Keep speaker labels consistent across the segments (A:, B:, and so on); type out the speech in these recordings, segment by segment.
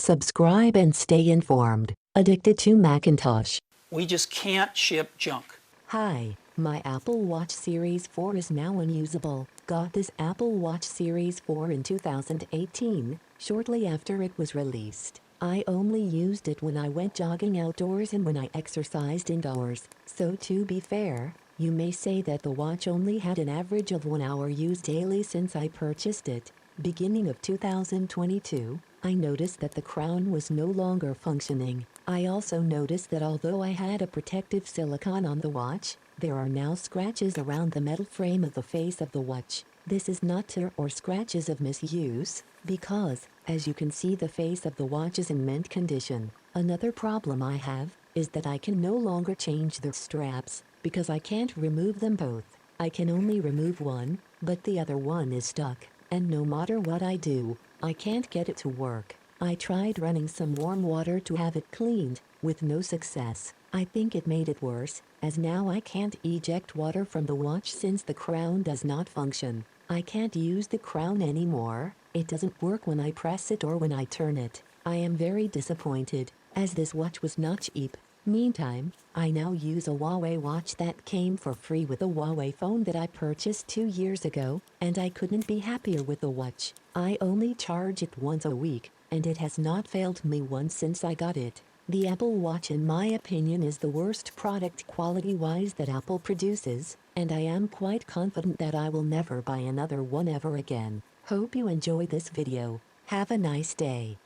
A: Subscribe and stay informed. Addicted to Macintosh.
B: We just can't ship junk.
A: Hi, my Apple Watch Series 4 is now unusable. Got this Apple Watch Series 4 in 2018, shortly after it was released. I only used it when I went jogging outdoors and when I exercised indoors. So to be fair, you may say that the watch only had an average of 1 hour use daily since I purchased it. Beginning of 2022, I noticed that the crown was no longer functioning. I also noticed that although I had a protective silicone on the watch, there are now scratches around the metal frame of the face of the watch. This is not tear or scratches of misuse, because, as you can see, the face of the watch is in mint condition. Another problem I have is that I can no longer change the straps, because I can't remove them both. I can only remove one, but the other one is stuck. And no matter what I do, I can't get it to work. I tried running some warm water to have it cleaned, with no success. I think it made it worse, as now I can't eject water from the watch since the crown does not function. I can't use the crown anymore. It doesn't work when I press it or when I turn it. I am very disappointed, as this watch was not cheap. Meantime, I now use a Huawei watch that came for free with a Huawei phone that I purchased 2 years ago, and I couldn't be happier with the watch. I only charge it once a week, and it has not failed me once since I got it. The Apple Watch, in my opinion, is the worst product quality-wise that Apple produces, and I am quite confident that I will never buy another one ever again. Hope you enjoy this video. Have a nice day.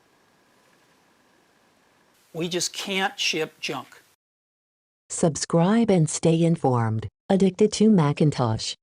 B: We just can't ship junk.
A: Subscribe and stay informed. Addicted to Macintosh.